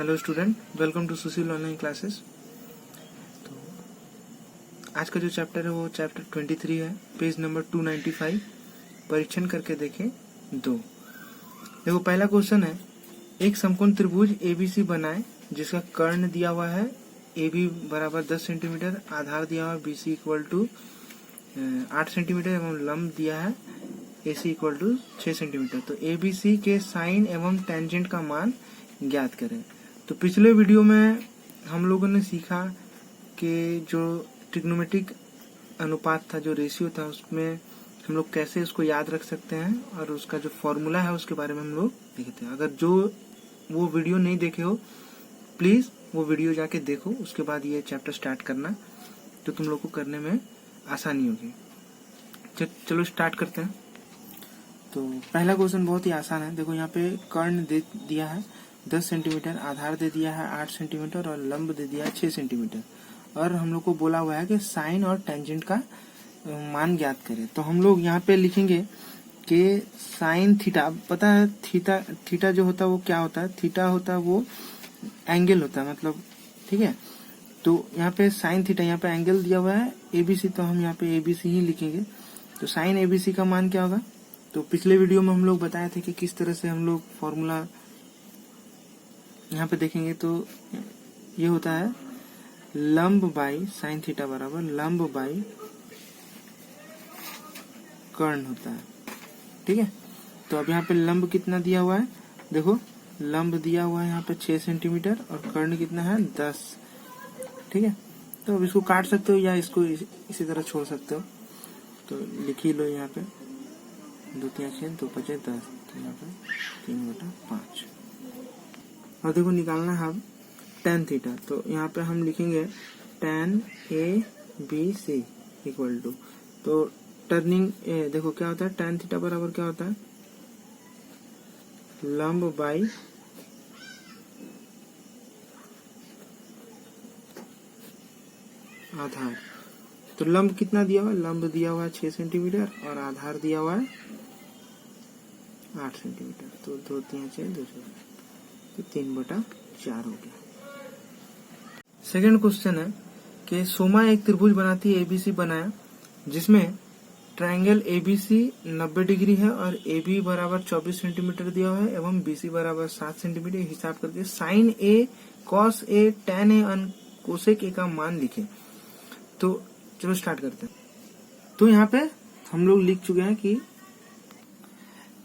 Hello student, welcome to Sushil online classes. तो आज का जो चैप्टर है वो चैप्टर 23 है, पेज नंबर 295। परीक्षण करके देखें 2। देखो पहला क्वेश्चन है, एक समकोण त्रिभुज एबीसी बनाए जिसका कर्ण दिया हुआ है AB बराबर 10 सेंटीमीटर, आधार दिया हुआ है BC इक्वल टू 8 सेंटीमीटर एवं लंब दिया है AC इक्वल टू 6 सेंटीमीटर। तो ABC के साइन एवं टेंजेंट का मान ज्ञात करें। तो पिछले वीडियो में हम लोगों ने सीखा कि जो ट्रिग्नोमेट्रिक अनुपात था, जो रेशियो था, उसमें हम लोग कैसे उसको याद रख सकते हैं और उसका जो फॉर्मूला है उसके बारे में हम लोग देखते हैं। अगर जो वो वीडियो नहीं देखे हो प्लीज वो वीडियो जाके देखो, उसके बाद ये चैप्टर स्टार्ट करना, तो तुम लोग को करने में आसानी होगी। चलो स्टार्ट करते हैं। तो पहला क्वेश्चन बहुत ही आसान है। देखो यहाँ पे कर्ण दे दिया है 10 सेंटीमीटर, आधार दे दिया है 8 सेंटीमीटर और लंब दे दिया है 6 सेंटीमीटर, और हम लोग को बोला हुआ है कि साइन और टेंजेंट का मान ज्ञात करें। तो हम लोग यहाँ पे लिखेंगे कि साइन थीटा, पता है थीटा जो होता है वो क्या होता है, थीटा होता है वो एंगल होता है, मतलब ठीक है। तो यहाँ पे साइन थीटा, यहाँ पे एंगल दिया हुआ है एबीसी, तो हम यहाँ पे एबीसी ही लिखेंगे। तो साइन एबीसी का मान क्या होगा, तो पिछले वीडियो में हम लोग बताए थे कि किस तरह से हम लोग फॉर्मूला यहाँ पे देखेंगे। तो ये होता है लंब बाई साइन थीटा बराबर लंब बाई कर्ण होता है, ठीक है। तो अब यहाँ पे लंब कितना दिया हुआ है, देखो लंब दिया हुआ है यहाँ पे 6 सेंटीमीटर और कर्ण कितना है 10, ठीक है। तो अब इसको काट सकते हो या इसको इसी तरह छोड़ सकते हो। तो लिख ही लो यहाँ पे 2 3 6 2 5 10, तो यहाँ पे 3/5। और देखो निकालना है अब tan थीटा। तो यहाँ पे हम लिखेंगे tan ABC इक्वल टू, तो टर्निंग देखो क्या होता है, tan थीटा बराबर क्या होता है, लंब बाई आधार। तो लंब कितना दिया हुआ है, लंब दिया हुआ है 6 सेंटीमीटर और आधार दिया हुआ है 8 सेंटीमीटर। तो 2 3 6 2, तो 3/4 हो गया। सेकेंड क्वेश्चन है कि सोमा एक त्रिभुज बनाती है एबीसी बनाया जिसमें ट्रायंगल एबीसी 90 डिग्री है और AB बराबर 24 सेंटीमीटर दिया हुआ है एवं BC बराबर 7 सेंटीमीटर। हिसाब करके sine A, cos A, tan A और कोसेक A का मान लिखें। तो चलो स्टार्ट करते हैं। तो यहाँ पे हम लोग लिख चुके हैं कि,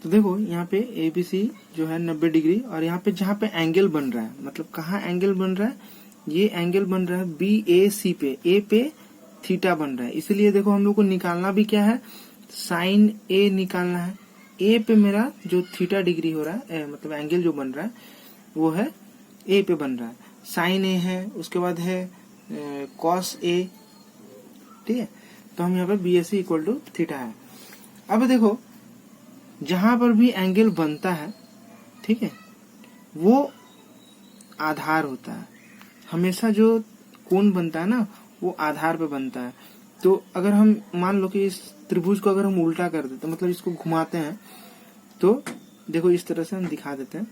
तो देखो यहाँ पे ABC जो है 90 डिग्री और यहाँ पे जहाँ पे एंगल बन रहा है, मतलब कहाँ एंगल बन रहा है, ये एंगल बन रहा है BAC पे, A पे थीटा बन रहा है। इसलिए देखो हम लोग को निकालना भी क्या है, साइन A निकालना है। A पे मेरा जो थीटा डिग्री हो रहा है, मतलब एंगल जो बन रहा है वो है A पे बन रहा है, साइन A है, उसके बाद है कॉस A, ठीक है। तो हम यहाँ पे BAC इक्वल टू थीटा है। अब देखो जहां पर भी एंगल बनता है, ठीक है, वो आधार होता है। हमेशा जो कोण बनता है ना वो आधार पे बनता है। तो अगर हम मान लो कि इस त्रिभुज को अगर हम उल्टा कर देते, मतलब इसको घुमाते हैं, तो देखो इस तरह से हम दिखा देते हैं।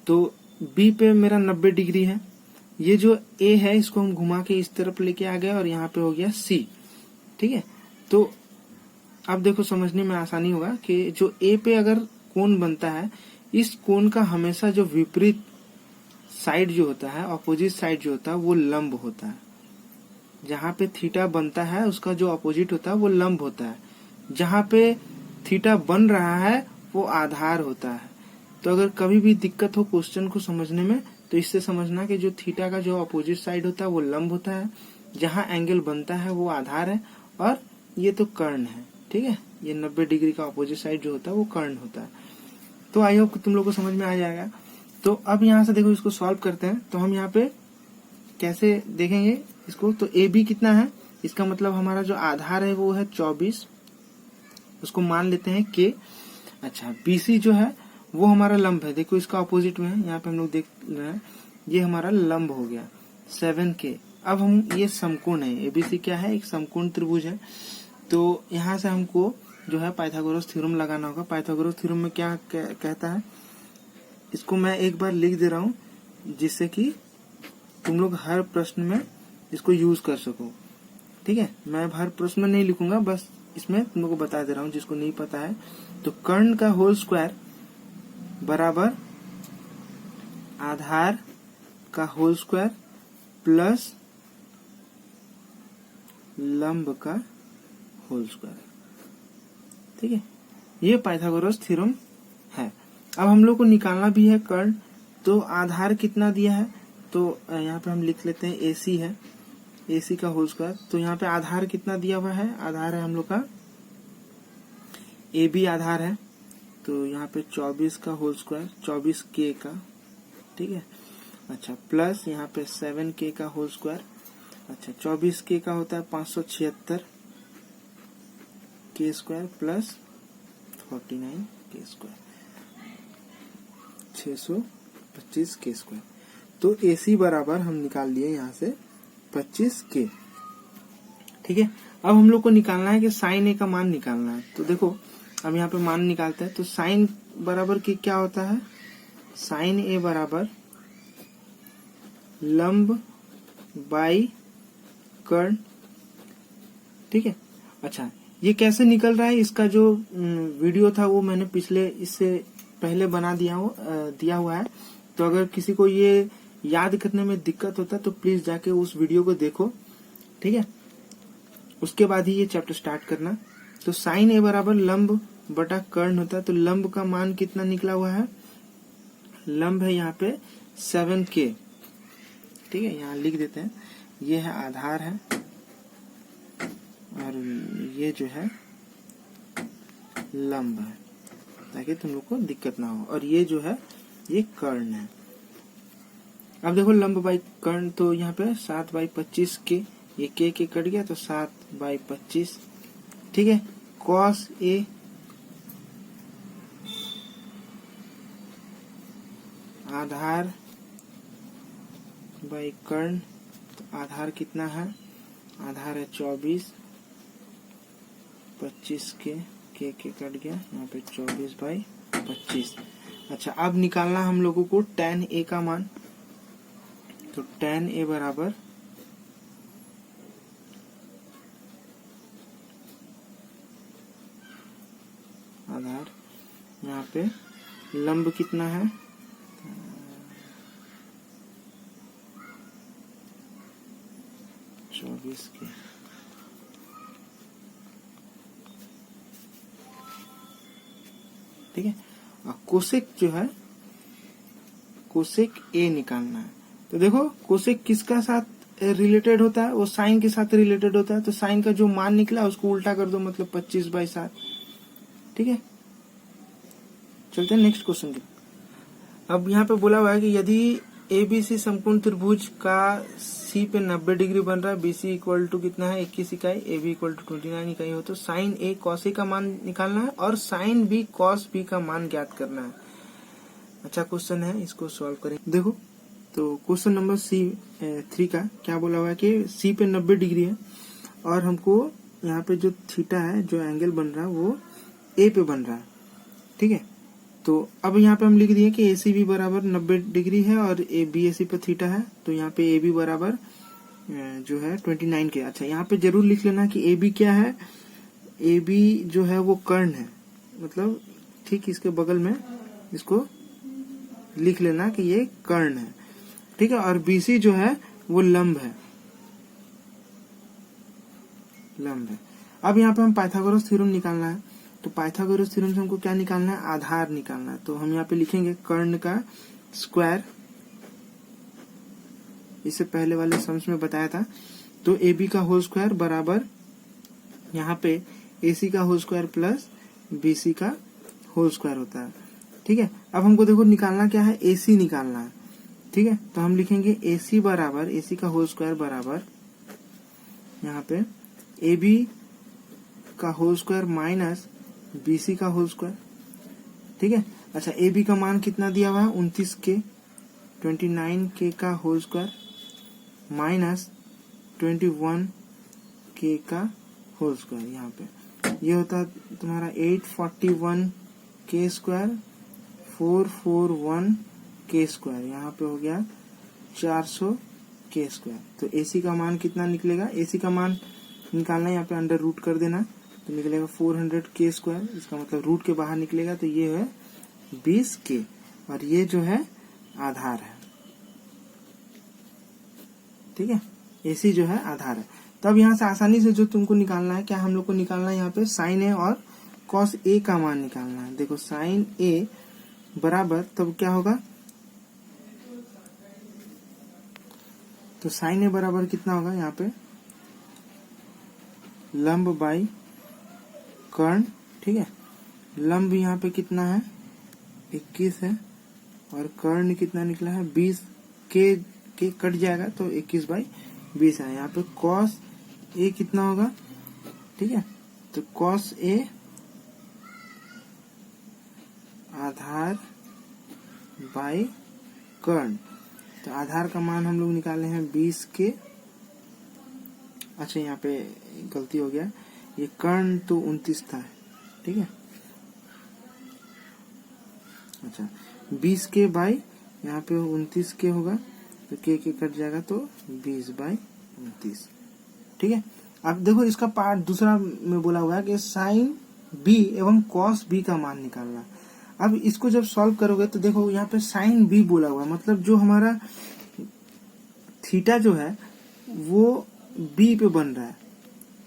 तो B पे मेरा 90 डिग्री है, ये जो A है इसको हम घुमा के इस तरफ लेके आ गए और यहाँ पे हो गया C, ठीक है। तो अब देखो समझने में आसानी होगा कि जो A पे अगर कोण बनता है, इस कोण का हमेशा जो विपरीत साइड जो होता है, अपोजिट साइड जो होता है वो लंब होता है। जहाँ पे थीटा बनता है उसका जो अपोजिट होता है वो लंब होता है। जहाँ पे थीटा बन रहा है वो आधार होता है। तो अगर कभी भी दिक्कत हो क्वेश्चन को समझने में, तो इससे समझना कि जो थीटा का जो अपोजिट साइड होता है वो लंब होता है, जहाँ एंगल बनता है वो आधार है, और ये तो कर्ण है, ठीक है। ये 90 डिग्री का अपोजिट साइड जो होता है वो कर्ण होता है। तो आई होप तुम लोग को समझ में आ जाएगा। तो अब यहाँ से देखो इसको सॉल्व करते हैं। तो हम यहाँ पे कैसे देखेंगे इसको, तो AB कितना है, इसका मतलब हमारा जो आधार है वो है 24, उसको मान लेते हैं K। अच्छा BC जो है वो हमारा लंब है, देखो इसका अपोजिट में है, यहाँ पे हम लोग देख रहे हैं, ये हमारा लंब हो गया 7K। अब हम ये समकोण है, ABC क्या है, एक समकोण त्रिभुज है। तो यहाँ से हमको जो है पाइथागोरस थ्योरम लगाना होगा। पाइथागोरस थ्योरम में क्या कहता है, इसको मैं एक बार लिख दे रहा हूँ जिससे कि तुम लोग हर प्रश्न में इसको यूज कर सको। ठीक है, मैं हर प्रश्न में नहीं लिखूंगा, बस इसमें तुम लोग को बता दे रहा हूँ जिसको नहीं पता है। तो कर्ण का होल स्क्वायर बराबर आधार का होल स्क्वायर प्लस लंब का होल स्क्वायर। ठीक है, ये पाइथागोरस थ्योरम है। अब हम लोग को निकालना भी है कर्ण। तो आधार कितना दिया है, तो यहाँ पे हम लिख लेते हैं AC है, AC का होल स्क्वायर। तो यहाँ पे आधार कितना दिया हुआ है, आधार है हम लोग का AB आधार है। तो यहाँ पे 24 का होल स्क्वायर, 24K का। ठीक है, अच्छा प्लस यहाँ पे 7K का होल स्क्वायर। अच्छा 24K का होता है 576 K square plus 49K square, 625 K square. तो AC बराबर हम निकाल लिए यहाँ से 25K। ठीक है, अब हम लोग को निकालना है कि साइन A का मान निकालना है। तो देखो अब यहाँ पे मान निकालते हैं। तो साइन बराबर की क्या होता है, साइन A बराबर लंब बाई कर्ण। ठीक है, अच्छा ये कैसे निकल रहा है, इसका जो वीडियो था वो मैंने पिछले इससे पहले बना दिया हुआ है। तो अगर किसी को ये याद करने में दिक्कत होता है तो प्लीज जाके उस वीडियो को देखो। ठीक है, उसके बाद ही ये चैप्टर स्टार्ट करना। तो साइन A बराबर लंब बटा कर्ण होता है। तो लंब का मान कितना निकला हुआ है, लंब है यहाँ पे 7K। ठीक है, यहाँ लिख देते हैं, ये है आधार है और ये जो है लंब है, ताकि तुम लोग को दिक्कत ना हो। और ये जो है ये कर्ण है। अब देखो लंब बाई कर्ण, तो यहाँ पे 7/25K, ये के कट गया तो 7/25। ठीक है, कॉस A आधार बाई कर्ण। तो आधार कितना है, आधार है 24, 25K, के कट गया, यहाँ पे 24/25। अच्छा अब निकालना हम लोगों को tan A का मान। तो tan A बराबर आधार, यहाँ पे लंब कितना है, 24K। ठीक है, कोसेक जो है, कोसेक A निकालना है। तो देखो कोसेक किसका साथ रिलेटेड होता है, वो साइन के साथ रिलेटेड होता है। तो साइन का जो मान निकला उसको उल्टा कर दो, मतलब 25/7। ठीक है, चलते हैं नेक्स्ट क्वेश्चन की। अब यहाँ पे बोला हुआ है कि यदि ABC समकोण त्रिभुज का C पे 90 डिग्री बन रहा है, BC इक्वल टू कितना है 21 इकाई, AB इक्वल टू 29 इकाई हो, तो साइन A cos A का मान निकालना है और साइन B cos B का मान ज्ञात करना है। अच्छा क्वेश्चन है, इसको सॉल्व करेंगे। देखो तो क्वेश्चन नंबर C3 का क्या बोला हुआ है कि C पे 90 डिग्री है और हमको यहाँ पे जो थीटा है, जो एंगल बन रहा है वो A पे बन रहा है। ठीक है, तो अब यहाँ पे हम लिख दिए कि ACB बराबर 90 डिग्री है और BAC पे थीटा है। तो यहाँ पे AB बराबर जो है 29K। अच्छा यहाँ पे जरूर लिख लेना कि AB क्या है, AB जो है वो कर्ण है, मतलब ठीक इसके बगल में इसको लिख लेना कि ये कर्ण है। ठीक है, और BC जो है वो लंब है, लंब है। अब यहाँ पे हम पाइथागोरस थ्योरम निकालना है। तो पाइथागोरस थ्योरम से हमको क्या निकालना है, आधार निकालना है। तो हम यहाँ पे लिखेंगे कर्ण का स्क्वायर, इससे पहले वाले सम्स में बताया था। तो AB का होल स्क्वायर बराबर यहाँ पे AC का होल स्क्वायर प्लस BC का होल स्क्वायर होता है। ठीक है, अब हमको देखो निकालना क्या है, AC निकालना है। ठीक है, तो हम लिखेंगे AC बराबर, AC का होल स्क्वायर बराबर यहाँ पे AB का होल स्क्वायर माइनस BC का होल स्क्वायर। ठीक है, अच्छा AB का मान कितना दिया हुआ है 29K, 29K का होल स्क्वायर माइनस 21K का होल स्क्वायर। यहाँ पे ये होता है तुम्हारा 841K स्क्वायर, 441 के स्क्वायर, यहाँ पे हो गया 400 के स्क्वायर। तो AC का मान कितना निकलेगा, AC का मान निकालना है, यहाँ पे अंडर रूट कर देना तो निकलेगा 400 के स्क्वायर। इसका मतलब रूट के बाहर निकलेगा तो ये है 20 के, और ये जो है आधार है। ठीक है, AC जो है आधार है। तो अब यहाँ से आसानी से जो तुमको निकालना है, क्या हम लोग को निकालना है, यहाँ पे साइन A और कॉस A का मान निकालना है। देखो साइन A बराबर, तब क्या होगा, तो साइन A बराबर कितना होगा, यहाँ पे लंब बाई कर्ण। ठीक है, लंब यहाँ पे कितना है 21 है, और कर्ण कितना निकला है 20, के कट जाएगा तो 21/20 है। यहाँ पे कॉस A कितना होगा, ठीक है, तो कॉस A आधार बाई कर्ण, तो आधार का मान हम लोग निकाले हैं 20 के। अच्छा यहाँ पे गलती हो गया, ये कर्ण तो 29 था, ठीक है। अच्छा 20 के बाई यहाँ पे 29 के होगा, तो के कट जाएगा तो 20/29। ठीक है, अब देखो इसका पार्ट दूसरा में बोला हुआ है कि साइन B एवं कॉस B का मान निकालना। अब इसको जब सॉल्व करोगे तो देखो यहाँ पे साइन B बोला हुआ है, मतलब जो हमारा थीटा जो है वो B पे बन रहा है,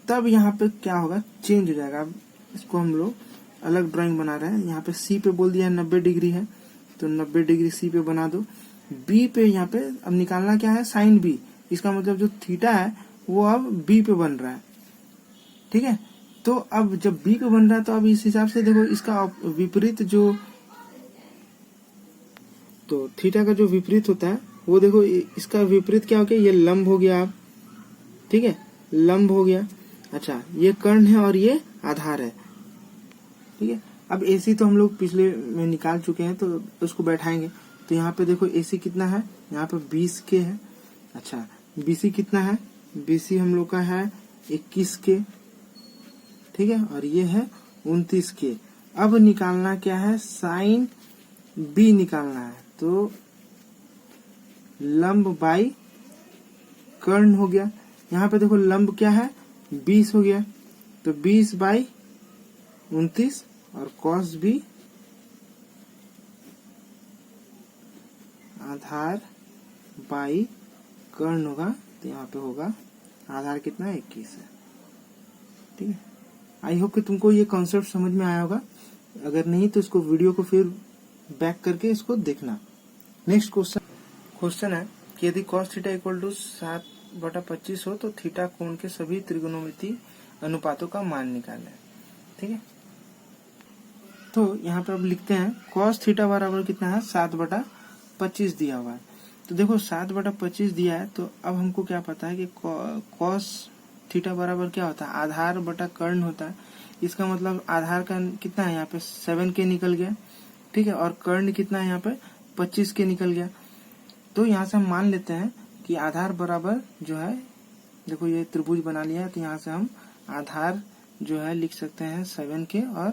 तब यहाँ पे क्या होगा, चेंज हो जाएगा। अब इसको हम लोग अलग ड्राइंग बना रहे हैं, यहाँ पे C पे बोल दिया है 90 डिग्री है, तो 90 डिग्री C पे बना दो। B पे यहाँ पे अब निकालना क्या है, साइन B, इसका मतलब जो थीटा है वो अब B पे बन रहा है। ठीक है, तो अब जब B पे बन रहा है तो अब इस हिसाब से देखो इसका विपरीत जो, तो थीटा का जो विपरीत होता है वो देखो, इसका विपरीत क्या हो गया, ये लंब हो गया। अब ठीक है, लंब हो गया। अच्छा ये कर्ण है और ये आधार है। ठीक है, अब AC तो हम लोग पिछले में निकाल चुके हैं, तो उसको बैठाएंगे। तो यहाँ पे देखो AC कितना है, यहाँ पे 20 के है। अच्छा BC कितना है, BC हम लोग का है 21 के। ठीक है, और ये है 29 के। अब निकालना क्या है, साइन B निकालना है, तो लंब बाई कर्ण हो गया। यहाँ पे देखो लंब क्या है 20 हो गया, तो 20/29, और कॉस B आधार बाई कर्ण होगा, तो यहाँ पे होगा आधार कितना है 21 है। ठीक है, आई होप कि तुमको ये कॉन्सेप्ट समझ में आया होगा। अगर नहीं तो इसको वीडियो को फिर बैक करके इसको देखना। नेक्स्ट क्वेश्चन है कि यदि cos थीटा इक्वल टू 7/25 हो तो थीटा कोण के सभी त्रिकोणमितीय अनुपातों का मान निकालें। ठीक है, तो यहाँ पे अब लिखते हैं cos थीटा बराबर कितना है 7/25 दिया हुआ है। तो देखो 7/25 दिया है, तो अब हमको क्या पता है कि cos थीटा बराबर क्या होता है, आधार बटा कर्ण होता है। इसका मतलब आधार का कितना है, यहाँ पे 7 के निकल गया। ठीक है, और कर्ण कितना है, यहाँ पे 25 के निकल गया। तो यहाँ से हम मान लेते हैं कि आधार बराबर जो है, देखो ये त्रिभुज बना लिया है, तो यहाँ से हम आधार जो है लिख सकते हैं 7 के, और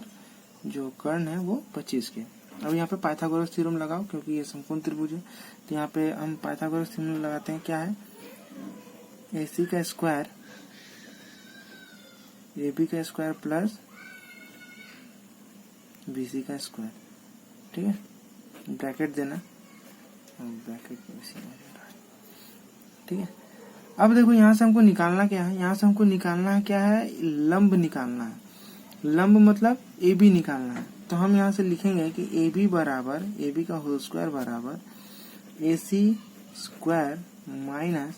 जो कर्ण है वो 25 के। अब यहाँ पे पाइथागोरस थ्योरम लगाओ, क्योंकि ये समकोण त्रिभुज है। तो यहाँ पे हम पाइथागोरस थ्योरम लगाते हैं, क्या है, AC का स्क्वायर AB का स्क्वायर प्लस BC का स्क्वायर। ठीक है, ब्रैकेट देना, ब्रैकेट ठीक है। अब देखो यहाँ से हमको निकालना क्या है, यहाँ से हमको निकालना है क्या है, लंब निकालना है। लंब मतलब AB निकालना है। तो हम यहाँ से लिखेंगे कि AB बराबर, AB का होल स्क्वायर बराबर AC square minus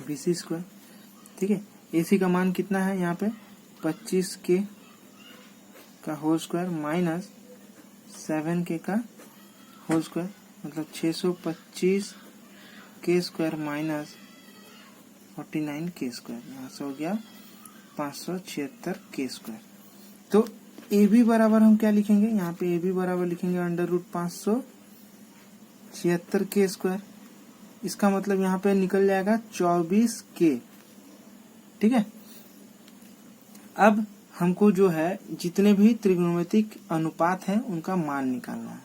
BC square. ठीक है, AC का मान कितना है, यहाँ पे 25 के का होल स्क्वायर माइनस 7 के का होल स्क्वायर, मतलब 625 के स्क्वायर माइनस 49 के स्क्वायर। यहाँ से हो गया 576 के स्क्वायर। तो AB बराबर हम क्या लिखेंगे, यहाँ पे AB बराबर लिखेंगे अंडर रूट 576 के स्क्वायर। इसका मतलब यहाँ पे निकल जाएगा 24 के। ठीक है, अब हमको जो है जितने भी त्रिकोणमितिक अनुपात हैं उनका मान निकालना है।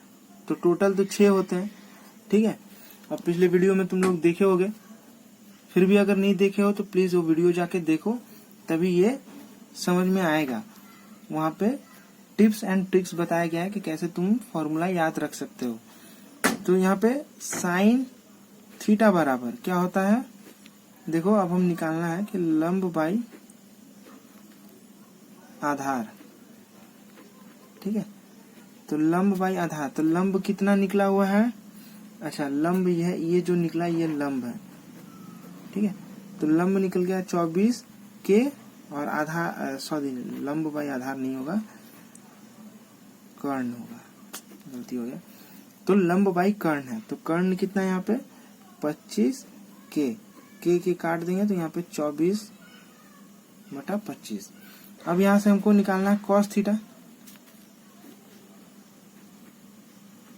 तो टोटल तो 6 होते हैं। ठीक है, अब पिछले वीडियो में तुम लोग देखे होगे, फिर भी अगर नहीं देखे हो तो प्लीज वो वीडियो जाके देखो, तभी ये समझ में आएगा। वहां पे टिप्स एंड ट्रिक्स बताया गया है कि कैसे तुम फॉर्मूला याद रख सकते हो। तो यहाँ पे साइन थीटा बराबर क्या होता है, देखो अब हम निकालना है कि लंब बाई आधार। ठीक है, तो लंब बाई आधार, तो लंब कितना निकला हुआ है, अच्छा लंब ये जो निकला ये लंब है। ठीक है, तो लंब निकल गया 24 के और आधार, सॉरी लंब बाई आधार नहीं होगा, कर्ण होगा, गलती हो गया। तो लंब बाई कर्ण है, तो कर्ण कितना है यहाँ पे 25 के काट देंगे तो यहाँ पे 24/25। अब यहाँ से हमको निकालना है कॉस थीटा,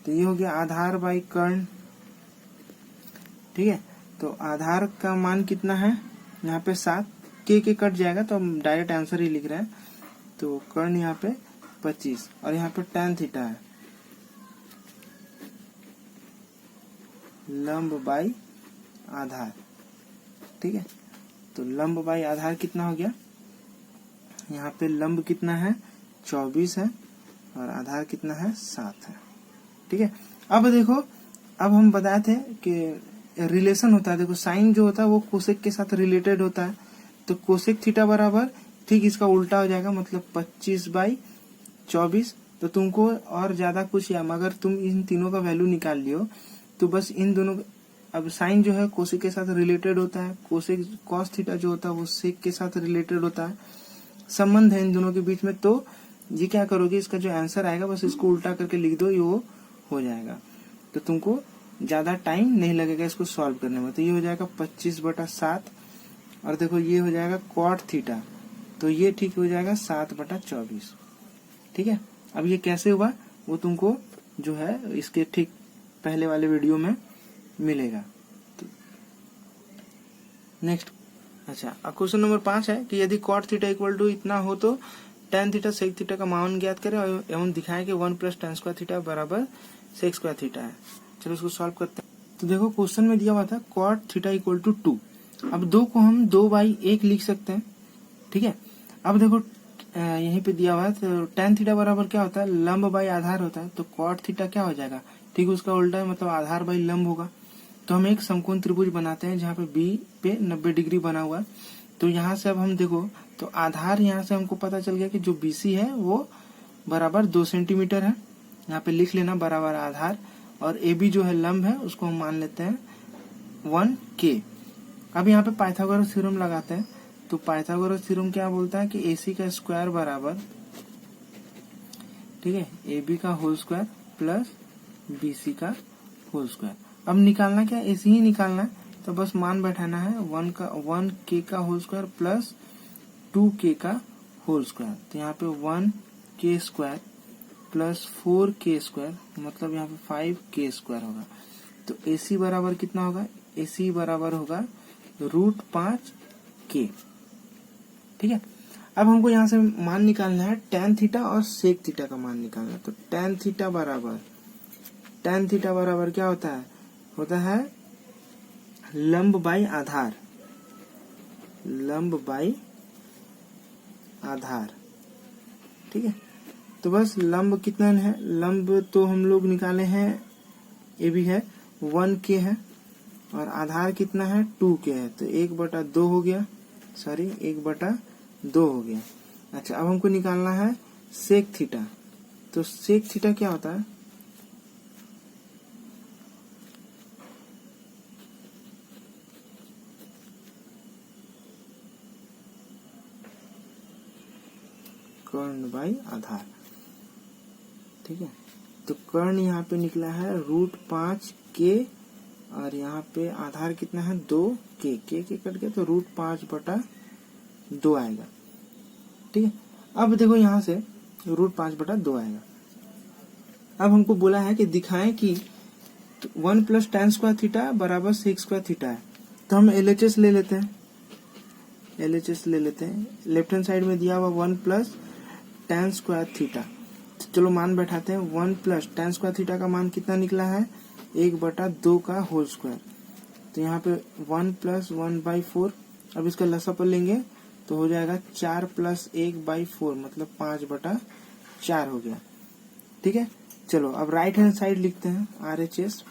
तो ये हो गया आधार बाई कर्ण। ठीक है, तो आधार का मान कितना है यहाँ पे 7, के कट जाएगा तो हम डायरेक्ट आंसर ही लिख रहे हैं। तो कर्ण यहाँ पे 25 और यहाँ पे tan थीटा है, लंब बाई आधार। ठीक है, तो लंब बाई आधार कितना हो गया, यहाँ पे लंब कितना है 24 है और आधार कितना है 7 है। ठीक है, अब देखो, अब हम बताए थे कि रिलेशन होता है, देखो साइन जो होता है वो कोसेक के साथ रिलेटेड होता है, तो कोसेक थीटा बराबर ठीक इसका उल्टा हो जाएगा, मतलब 25/24। तो तुमको और ज्यादा कुछ या अगर तुम इन तीनों का वैल्यू निकाल लियो तो बस इन दोनों, अब साइन जो है कोसेक के साथ रिलेटेड होता है, कोसेक कॉस थीटा जो होता है वो सेक के साथ रिलेटेड होता है, संबंध है इन दोनों के बीच में। तो ये क्या करोगे, इसका जो आंसर आएगा बस इसको उल्टा करके लिख दो, ये वो हो जाएगा, तो तुमको ज्यादा टाइम नहीं लगेगा इसको सॉल्व करने में। तो ये हो जाएगा 25/7 और देखो ये हो जाएगा कॉट थीटा, तो ये ठीक हो जाएगा 7/24। ठीक है, अब ये कैसे हुआ वो तुमको जो है इसके ठीक पहले वाले वीडियो में मिलेगा। तो नेक्स्ट, अच्छा क्वेश्चन नंबर 5 है कि यदि कॉट थीटा इक्वल टू इतना हो तो tan थीटा सेक थीटा का मान ज्ञात करें एवं दिखाएं कि 1 + tan स्क्वायर थीटा बराबर सेक स्क्वायर थीटा है। चलो इसको सॉल्व करते हैं। तो देखो क्वेश्चन में दिया हुआ था कॉट थीटा इक्वल टू 2, अब 2 को हम 2/1 लिख सकते हैं। ठीक है, अब देखो यहीं पे दिया हुआ है, तो tan थीटा बराबर क्या होता है, लंब बाई आधार होता है, तो कॉट थीटा क्या हो जाएगा, ठीक उसका उल्टा है, मतलब आधार बाई लंब होगा। तो हम एक समकोण त्रिभुज बनाते हैं जहाँ पे बी पे 90 डिग्री बना हुआ है। तो यहाँ से अब हम देखो, तो आधार यहाँ से हमको पता चल गया कि जो BC है वो बराबर 2 सेंटीमीटर है, यहाँ पे लिख लेना बराबर आधार, और AB जो है लंब है उसको हम मान लेते हैं 1K। अब यहाँ पे पाइथागोरस थ्योरम लगाते हैं, तो पाइथागोरस थ्योरम क्या बोलता है कि AC का स्क्वायर बराबर, ठीक है, AB का होल स्क्वायर प्लस BC का होल स्क्वायर। अब निकालना क्या, AC ही निकालना है, तो बस मान बैठाना है 1K का होल स्क्वायर प्लस 2K का होल स्क्वायर। तो यहाँ पे 1K square plus 4K square, मतलब यहाँ पे 5K स्क्वायर होगा। तो AC बराबर कितना होगा, AC बराबर होगा √5K। ठीक है, अब हमको यहाँ से मान निकालना है tan थीटा और सेक थीटा का मान निकालना है। तो tan थीटा बराबर क्या होता है लंब बाई आधार, लंब बाई आधार। ठीक है, तो बस लंब कितना है, लंब तो हम लोग निकाले हैं, ये भी है 1K है, और आधार कितना है 2K है, तो 1/2 हो गया, सॉरी 1/2 हो गया। अच्छा, अब हमको निकालना है सेक थीटा। तो सेक थीटा क्या होता है, कर्ण बाई आधार। ठीक है, तो कर्ण यहाँ पे निकला है √5K और यहाँ पे आधार कितना है 2K, के कट गया तो √5/2 आएगा। ठीक है, अब देखो यहाँ से √5/2 आएगा। अब हमको बोला है कि दिखाएं कि 1 + tan स्क्वायर थीटा बराबर सेक स्क्वायर थीटा है। तो हम LHS ले लेते हैं, लेफ्ट हैंड साइड में दिया हुआ 1 + tan स्क्वायर थीटा, चलो मान बैठाते हैं। 1 प्लस tan स्क्वायर थीटा का मान कितना निकला है, 1/2 का होल स्क्वायर। तो यहाँ पे 1 प्लस 1/4, अब इसका लसा पर लेंगे तो हो जाएगा 4 प्लस 1/4 मतलब 5/4 हो गया। ठीक है, चलो अब राइट हैंड साइड लिखते हैं RHS।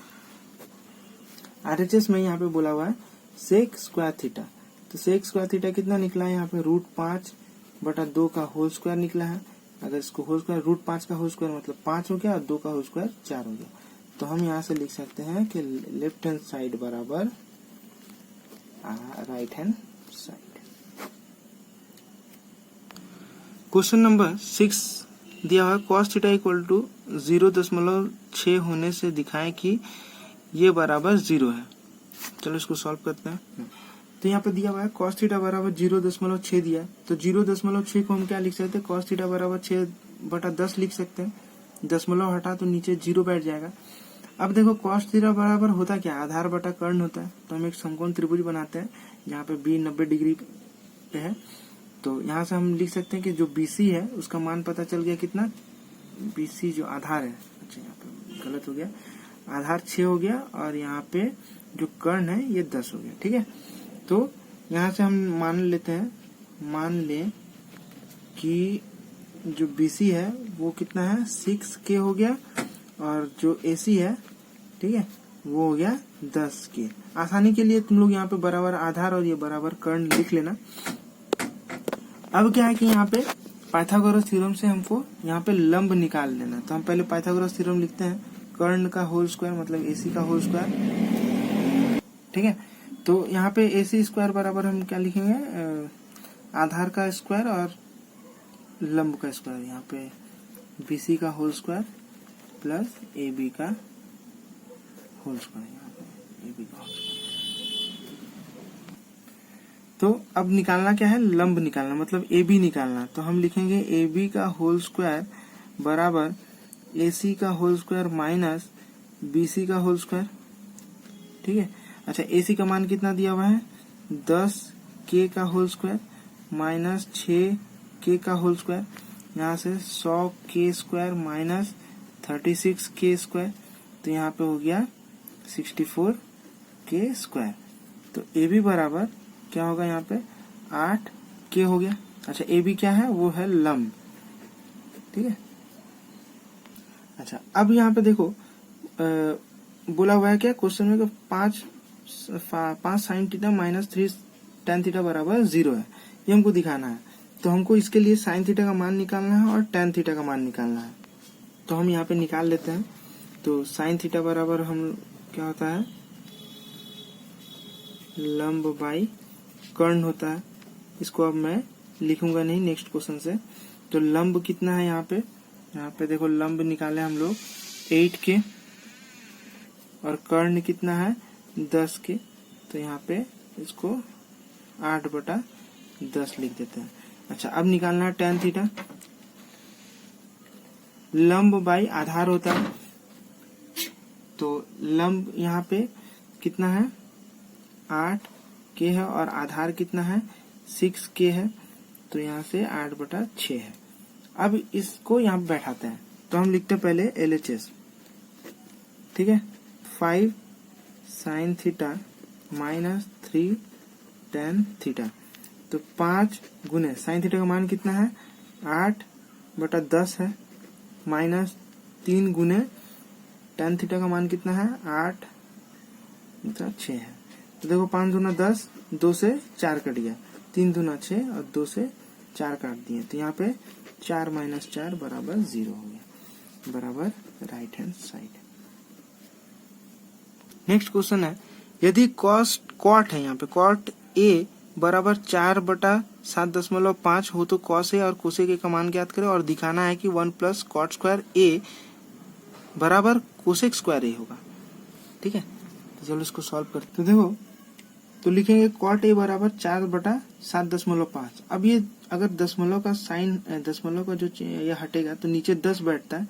RHS में यहाँ पे बोला हुआ है सेक स्क्वायर थीटा। तो सेक स्क्वायर थीटा कितना निकला है, यहाँ पे √5/2 का होल स्क्वायर निकला है। अगर इसको होल स्क्वायर √5 का होल स्क्वायर मतलब 5 हो गया और 2 का होल स्क्वायर 4 हो गया। तो हम यहाँ से लिख सकते हैं कि लेफ्ट हैंड साइड बराबर right hand side. Question number 6 दिया हुआ है cos थीटा इक्वल टू 0.6 होने से दिखाएं कि ये बराबर 0 है। चलो इसको सॉल्व करते हैं। तो यहाँ पे दिया हुआ है cos थीटा बराबर 0.6 दिया, तो 0.6 को हम क्या लिख सकते हैं, cos थीटा बराबर 6/10 लिख सकते हैं। दशमलव हटा तो नीचे 0 बैठ जाएगा। अब देखो cos थीटा बराबर होता क्या, आधार बटा कर्ण होता है। तो हम एक समकोण त्रिभुज बनाते हैं जहाँ पे B 90 डिग्री पे है। तो यहाँ से हम लिख सकते हैं कि जो BC है उसका मान पता चल गया कितना, BC जो आधार है, अच्छा यहाँ पे गलत हो गया, आधार 6 हो गया और यहाँ पे जो कर्ण है ये 10 हो गया। ठीक है, तो यहाँ से हम मान लेते हैं, मान लें कि जो BC है वो कितना है 6K हो गया और जो AC है, ठीक है, वो हो गया 10K। आसानी के लिए तुम लोग यहाँ पे बराबर आधार और ये बराबर कर्ण लिख लेना। अब क्या है कि यहाँ पे पाइथागोरस थ्योरम से हमको यहाँ पे लंब निकाल लेना। तो हम पहले पाइथागोरस थ्योरम लिखते हैं, कर्ण का होल स्क्वायर मतलब AC का होल स्क्वायर। ठीक है, तो यहाँ पे AC स्क्वायर बराबर हम क्या लिखेंगे, आधार का स्क्वायर और लंब का स्क्वायर। यहाँ पे BC का होल स्क्वायर प्लस AB का होल स्क्वायर, यहाँ पे AB का होल स्क्वायर। तो अब निकालना क्या है, लंब निकालना मतलब AB निकालना। तो हम लिखेंगे AB का होल स्क्वायर बराबर AC का होल स्क्वायर माइनस BC का होल स्क्वायर। ठीक है, अच्छा AC का मान कितना दिया हुआ है, 10K का होल स्क्वायर माइनस 6K का होल स्क्वायर। यहाँ से 100K square minus 36K square, तो यहाँ पे हो गया 64K स्क्वायर। तो AB बराबर क्या होगा, यहाँ पे 8K हो गया। अच्छा AB क्या है, वो है लंब। ठीक है, अच्छा अब यहाँ पे देखो बोला हुआ है क्या क्वेश्चन में, 5 sine theta minus 3 tan theta बराबर 0 है, ये हमको दिखाना है। तो हमको इसके लिए साइन थीटा का मान निकालना है और tan थीटा का मान निकालना है। तो हम यहाँ पे निकाल लेते हैं। तो साइन थीटा बराबर हम क्या होता है, लंब बाई कर्ण होता है। इसको अब मैं लिखूंगा नहीं नेक्स्ट क्वेश्चन से। तो लंब कितना है यहाँ पे देखो लंब निकाले हम लोग 8K और कर्ण कितना है 10K। तो यहाँ पे इसको 8/10 लिख देते हैं। अच्छा अब निकालना है tan थीटा। लंब बाई आधार होता है, तो लंब यहाँ पे कितना है 8K है और आधार कितना है 6K है। तो यहाँ से 8/6 है। अब इसको यहाँ पे बैठाते हैं। तो हम लिखते हैं पहले LHS। ठीक है, 5 sine theta minus 3 tan theta. तो 5 गुने साइन थीटा का मान कितना है 8/10 है माइनस 3 गुने tan थीटा का मान कितना है 8/6 है। तो देखो 5 दूना 10, 2 से 4 कट गया, 3 दूना 6 और 2 से 4 काट दिए। तो यहाँ पे 4 माइनस 4 बराबर 0 हो गया, बराबर right hand side. Next question है, यदि कॉट है यहाँ पे कॉट A बराबर 4/7.5 हो तो कॉस A और कोस A का मान ज्ञात करें और दिखाना है कि 1 प्लस कॉट स्क्वायर A बराबर कोसेक स्क्वायर A होगा। ठीक है, तो चलो इसको सॉल्व करते। तो देखो तो लिखेंगे कॉट A बराबर 4/7.5। अब ये अगर दशमलव का साइन, दशमलव का जो ये हटेगा तो नीचे 10 बैठता है।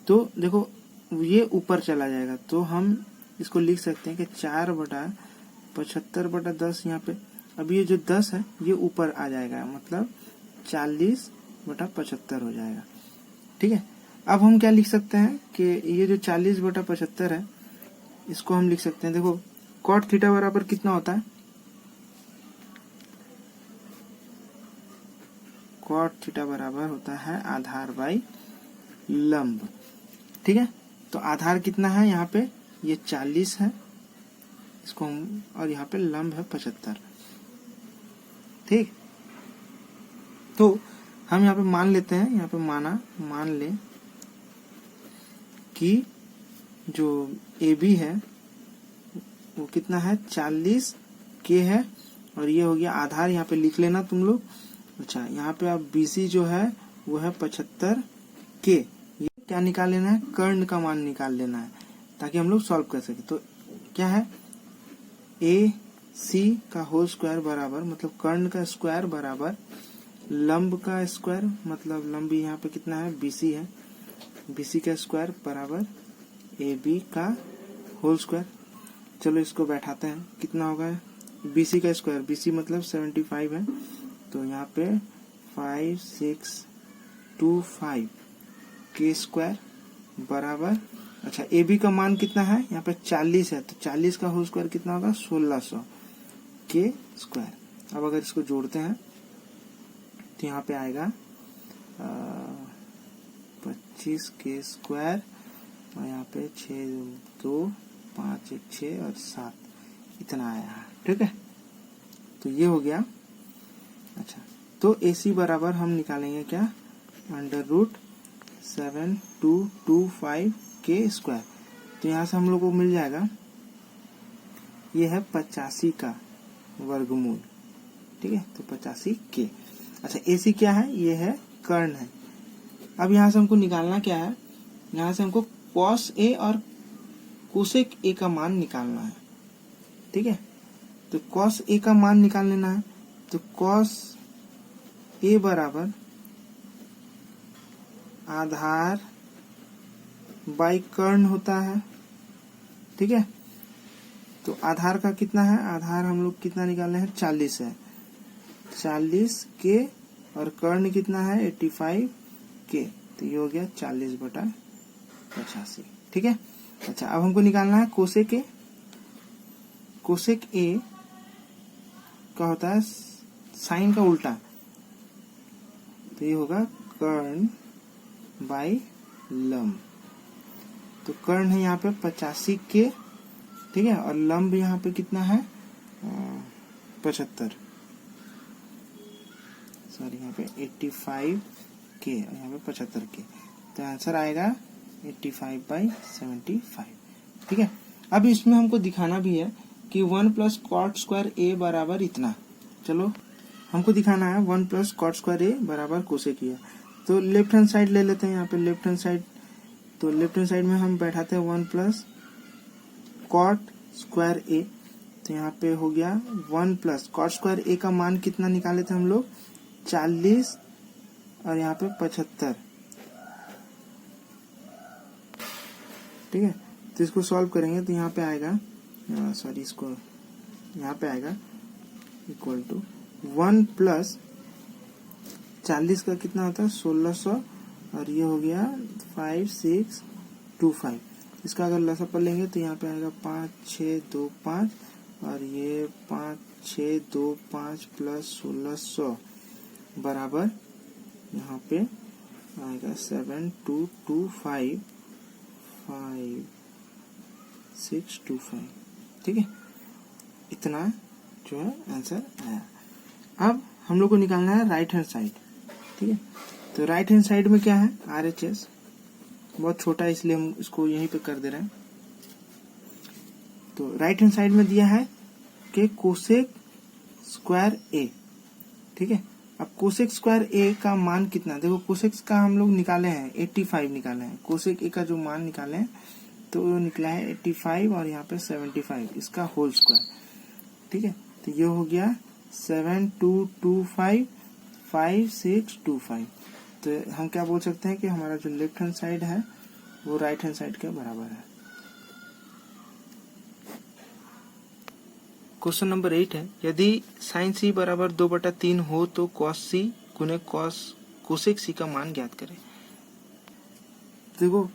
तो देखो ये ऊपर चला जाएगा, तो हम इसको लिख सकते हैं कि 4/75/10 यहाँ पे। अब ये जो 10 है ये ऊपर आ जाएगा, मतलब 40/75 हो जाएगा। ठीक है, अब हम क्या लिख सकते हैं कि ये जो 40/75 है इसको हम लिख सकते हैं। देखो cot थीटा बराबर कितना होता है, cot थीटा बराबर होता है आधार बाई लंब। ठीक है, तो आधार कितना है यहाँ पे, ये 40 है इसको हम, और यहाँ पे लंब है 75। ठीक, तो हम यहाँ पे मान लेते हैं, यहाँ पे मान ले कि जो ए बी है वो कितना है 40 के है, और ये हो गया आधार, यहाँ पे लिख लेना तुम लोग। अच्छा, यहाँ पे अब बी सी जो है वो है 75 के। ये क्या निकाल लेना है, कर्ण का मान निकाल लेना है ताकि हम लोग सॉल्व कर सके। तो क्या है, ए सी का होल स्क्वायर बराबर, मतलब कर्ण का स्क्वायर बराबर लंब का स्क्वायर, मतलब लंब यहाँ पे कितना है बीसी है, बीसी का स्क्वायर बराबर ए बी का होल स्क्वायर। चलो इसको बैठाते हैं, कितना होगा बीसी का स्क्वायर, बीसी मतलब 75 है, तो यहाँ पे 5625 के स्क्वायर बराबर, अच्छा ए बी का मान कितना है यहाँ पे 40 है, तो 40 का होल स्क्वायर कितना होगा 1600 के स्क्वायर। अब अगर इसको जोड़ते हैं तो यहाँ पे आएगा 25 के स्क्वायर, और यहाँ पे 6 2 5 1 6 और 7 इतना आया है। ठीक है, तो ये हो गया। अच्छा, तो AC बराबर हम निकालेंगे क्या, √7225 के स्क्वायर। तो यहाँ से हम लोग को मिल जाएगा, ये है 85 का वर्गमूल। ठीक है, तो 85 के। अच्छा, AC क्या है, ये है कर्ण है। अब यहाँ से हमको निकालना क्या है, यहाँ से हमको cos A और cosec A का मान निकालना है। ठीक है, तो cos A का मान निकाल लेना है, तो cos A बराबर आधार बाई कर्ण होता है। ठीक है, तो आधार का कितना है, आधार हम लोग कितना निकालना है 40 है, 40 के, और कर्ण कितना है 85 के, तो ये हो गया 40/85। ठीक है, अच्छा अब हमको निकालना है कोसेक ए। कोसेक ए का होता है साइन का उल्टा, तो ये होगा कर्ण बाई लंब। तो कर्ण है यहाँ पे 85 के, ठीक है, और लंब यहाँ पे कितना है 75, सॉरी यहाँ पे 85 के और यहाँ पे 75 के, तो आंसर आएगा 85/75। ठीक है, अब इसमें हमको दिखाना भी है कि 1 + cot स्क्वायर ए बराबर इतना। चलो हमको दिखाना है 1 + cot स्क्वायर ए बराबर कोसेक ए। तो लेफ्ट हैंड साइड ले लेते हैं, यहाँ पे लेफ्ट हैंड साइड, तो लेफ्ट हैंड साइड में हम बैठाते हैं 1 + cot स्क्वायर ए, तो यहाँ पे हो गया 1 + cot स्क्वायर ए का मान कितना निकाले थे हम लोग 40, और यहाँ पे 75। ठीक है, तो इसको सॉल्व करेंगे तो यहाँ पे आएगा, सॉरी इसको यहाँ पे आएगा इक्वल टू 1 + 40 का कितना होता है 1600, और ये हो गया 5625। इसका अगर लसापा लेंगे तो यहाँ पे आएगा 5625, और ये 5625 + 1600 बराबर यहाँ पे आएगा 7225 5625। ठीक है, इतना जो है आंसर आया। अब हम लोग को निकालना है राइट हैंड साइड। ठीक है, तो राइट हैंड साइड में क्या है RHS, बहुत छोटा है इसलिए हम इसको यहीं पे कर दे रहे हैं। तो राइट हैंड साइड में दिया है कि कोसेक स्क्वायर ए। ठीक है, अब कोसेक स्क्वायर ए का मान कितना, देखो कोसेक का हम लोग निकाले हैं 85 निकाले हैं, कोसेक ए का जो मान निकाले हैं तो निकला है 85, और यहाँ पे 75 इसका होल स्क्वायर। ठीक है, तो ये हो गया 7225 5625। तो हम क्या बोल सकते हैं कि हमारा जो लेफ्ट हैंड साइड है वो राइट हैंड साइड के बराबर है। क्वेश्चन नंबर 8 है, यदि साइन सी बराबर 2/3 हो तो कॉस सी गुने कॉस कोसेक सी का मान ज्ञात करें। देखो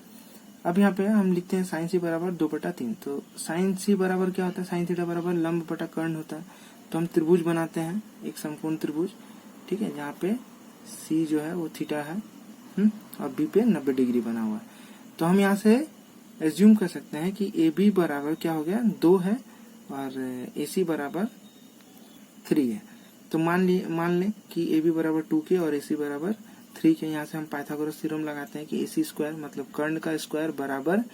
अब यहाँ पे हम लिखते हैं साइन सी बराबर 2/3। तो साइन सी बराबर क्या होता है, साइन थीटा बराबर लंब बटा कर्ण होता है। तो हम त्रिभुज बनाते हैं, एक समकोण त्रिभुज, ठीक है, जहाँ पे सी जो है वो थीटा है और बी पे 90 डिग्री बना हुआ है। तो हम यहाँ से एज्यूम कर सकते हैं कि ए बी बराबर क्या हो गया, 2 है और ए सी बराबर 3 है। तो मान लें कि ए बी बराबर 2k और ए सी बराबर 3k। यहाँ से हम पाइथागोरस थ्योरम लगाते हैं कि ए सी स्क्वायर मतलब कर्ण का स्क्वायर बराबर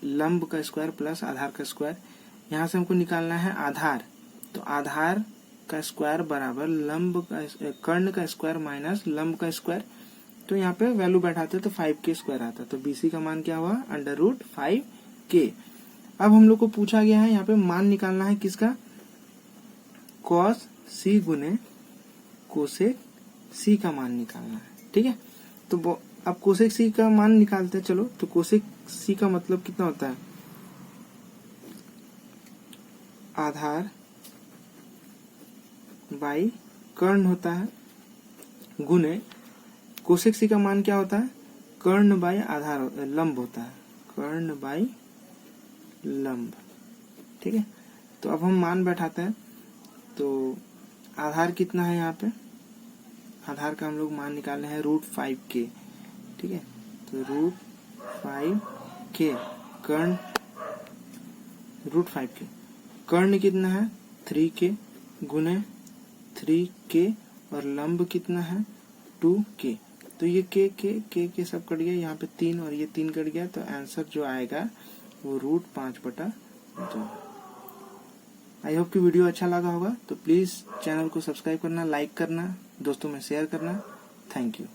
लंब का स्क्वायर प्लस आधार का स्क्वायर। यहाँ से हमको निकालना है आधार, तो आधार का स्क्वायर बराबर लंब का कर्ण का स्क्वायर माइनस लंब का स्क्वायर। तो यहाँ पे वैल्यू बैठाते तो 5k स्क्वायर आता। तो BC का मान क्या हुआ, √5k। अब हम लोग को पूछा गया है यहाँ पे मान निकालना है किसका, cos C गुने कोसेक C का मान निकालना है, ठीक है। तो अब कोसेक C का मान निकालते हैं, चलो। तो कोसेक C का मतलब कितना होता है, आधार बाई कर्ण होता है गुने कोसेक C का मान क्या होता है, कर्ण बाई आधार लंब होता है, कर्ण बाई लंब, ठीक है। तो अब हम मान बैठाते हैं। तो आधार कितना है, यहाँ पे आधार का हम लोग मान निकालने हैं √5k, ठीक है। तो √5k कर्ण √5k कर्ण कितना है 3k गुने 3k और लंब कितना है 2k। तो ये के सब कट गया, यहाँ पे 3 और ये 3 कट गया। तो आंसर जो आएगा वो √5/2। आई होप कि वीडियो अच्छा लगा होगा। तो प्लीज चैनल को सब्सक्राइब करना, लाइक करना, दोस्तों में शेयर करना। Thank you.